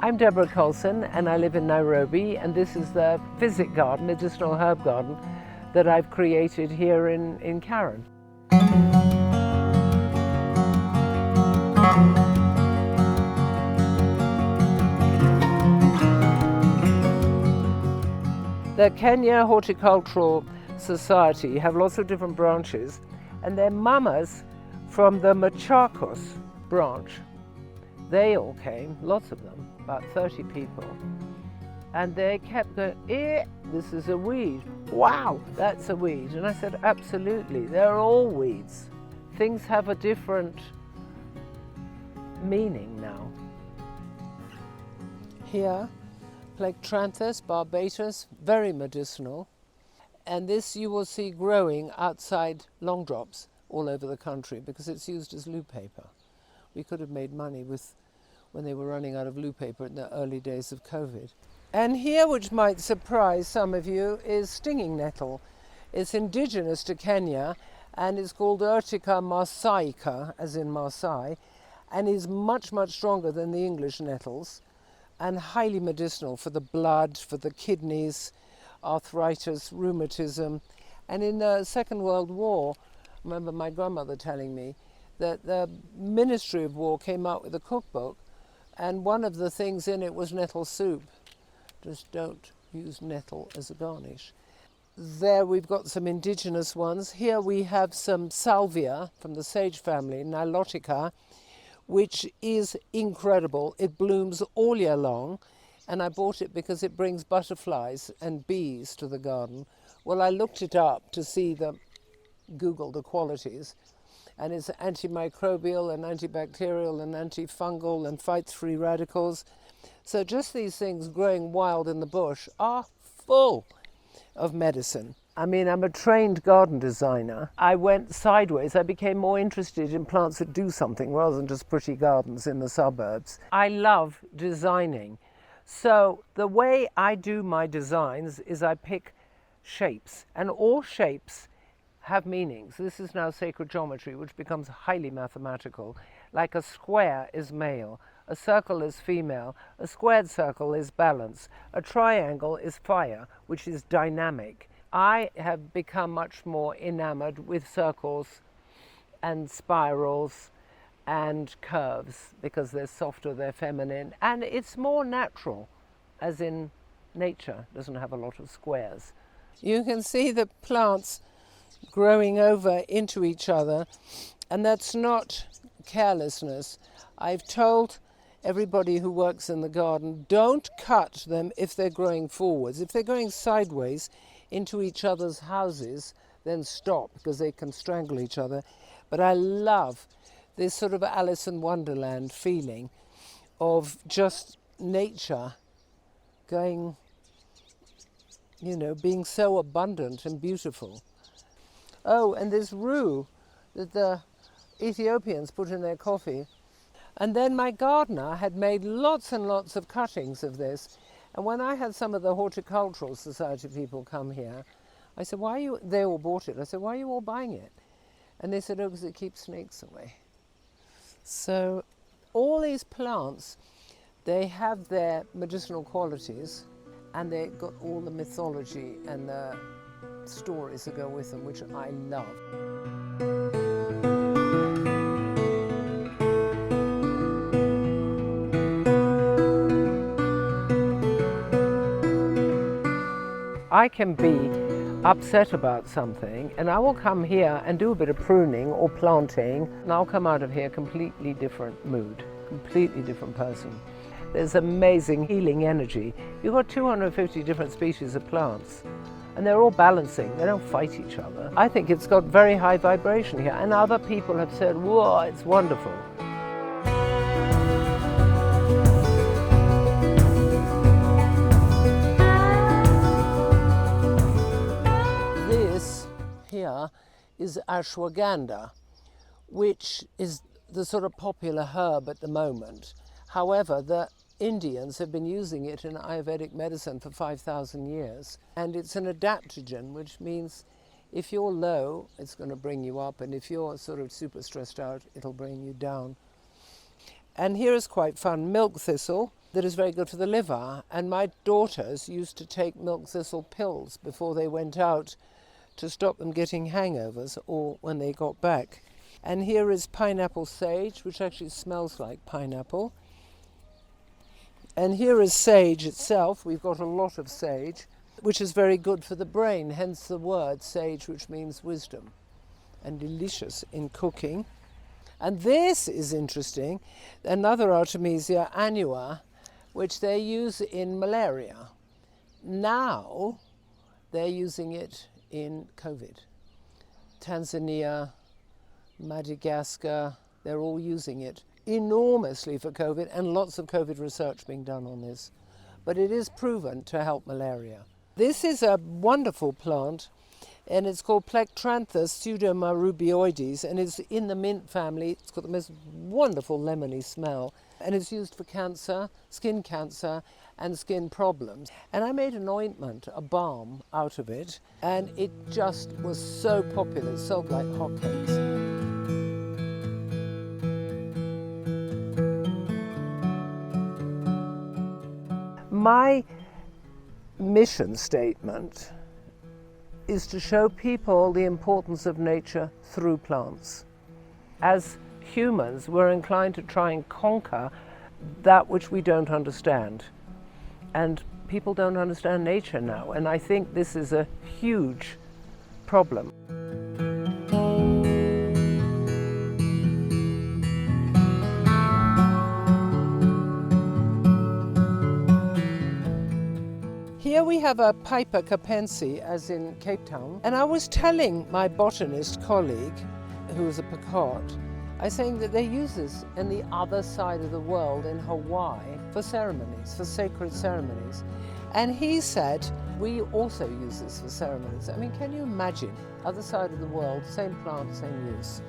I'm Deborah Colson and I live in Nairobi, and this is the Physic Garden, medicinal herb garden, that I've created here in Karen. The Kenya Horticultural Society have lots of different branches, and they're mamas from the Machakos branch. They all came, lots of them, about 30 people, and they kept going, this is a weed. Wow, that's a weed. And I said, absolutely, they're all weeds. Things have a different meaning now. Here, Plectranthus barbatus, very medicinal. And this you will see growing outside long drops all over the country because it's used as loo paper. We could have made money when they were running out of loo paper in the early days of COVID. And here, which might surprise some of you, is stinging nettle. It's indigenous to Kenya and it's called Urtica marsaica, as in Maasai, and is much, much stronger than the English nettles and highly medicinal for the blood, for the kidneys, arthritis, rheumatism. And in the Second World War, I remember my grandmother telling me that the Ministry of War came out with a cookbook, and one of the things in it was nettle soup. Just don't use nettle as a garnish. There we've got some indigenous ones. Here we have some salvia from the sage family, Nilotica, which is incredible. It blooms all year long, and I bought it because it brings butterflies and bees to the garden. Well, I looked it up to see Google the qualities, and it's antimicrobial and antibacterial and antifungal and fights free radicals. So just these things growing wild in the bush are full of medicine. I mean, I'm a trained garden designer. I went sideways. I became more interested in plants that do something rather than just pretty gardens in the suburbs. I love designing. So the way I do my designs is I pick shapes, and all shapes have meanings. This is now sacred geometry, which becomes highly mathematical. Like a square is male, a circle is female, a squared circle is balance, a triangle is fire, which is dynamic. I have become much more enamored with circles and spirals and curves because they're softer, they're feminine, and it's more natural, as in nature doesn't have a lot of squares. You can see the plants growing over into each other, and that's not carelessness. I've told everybody who works in the garden, don't cut them if they're growing forwards. If they're going sideways into each other's houses, then stop, because they can strangle each other. But I love this sort of Alice in Wonderland feeling of just nature going, being so abundant and beautiful. Oh, and this rue that the Ethiopians put in their coffee. And then my gardener had made lots and lots of cuttings of this. And when I had some of the Horticultural Society people come here, I said, they all bought it. I said, why are you all buying it? And they said, oh, because it keeps snakes away. So all these plants, they have their medicinal qualities, and they've got all the mythology and the stories that go with them, which I love. I can be upset about something, and I will come here and do a bit of pruning or planting, and I'll come out of here completely different mood, completely different person. There's amazing healing energy. You've got 250 different species of plants, and they're all balancing. They don't fight each other. I think it's got very high vibration here, and other people have said, whoa, it's wonderful. This here is ashwagandha, which is the sort of popular herb at the moment. However, the Indians have been using it in Ayurvedic medicine for 5,000 years. And it's an adaptogen, which means if you're low, it's going to bring you up. And if you're sort of super stressed out, it'll bring you down. And here is quite fun, milk thistle. that is very good for the liver. And my daughters used to take milk thistle pills before they went out to stop them getting hangovers or when they got back. And here is pineapple sage, which actually smells like pineapple. And here is sage itself. We've got a lot of sage, which is very good for the brain, hence the word sage, which means wisdom, and delicious in cooking. And this is interesting, another Artemisia annua, which they use in malaria. Now they're using it in COVID. Tanzania, Madagascar, they're all using it enormously for COVID, and lots of COVID research being done on this. But it is proven to help malaria. This is a wonderful plant, and it's called Plectranthus pseudomyrubioides, and it's in the mint family. It's got the most wonderful lemony smell, and it's used for cancer, and skin problems. And I made an ointment, a balm, out of it, and it just was so popular. It sold like hotcakes. My mission statement is to show people the importance of nature through plants. As humans, we're inclined to try and conquer that which we don't understand. And people don't understand nature now, and I think this is a huge problem. Here we have a Piper capense, as in Cape Town, and I was telling my botanist colleague, who is a Picard, I was saying that they use this in the other side of the world, in Hawaii, for ceremonies, for sacred ceremonies. And he said, we also use this for ceremonies. I mean, can you imagine, other side of the world, same plant, same use?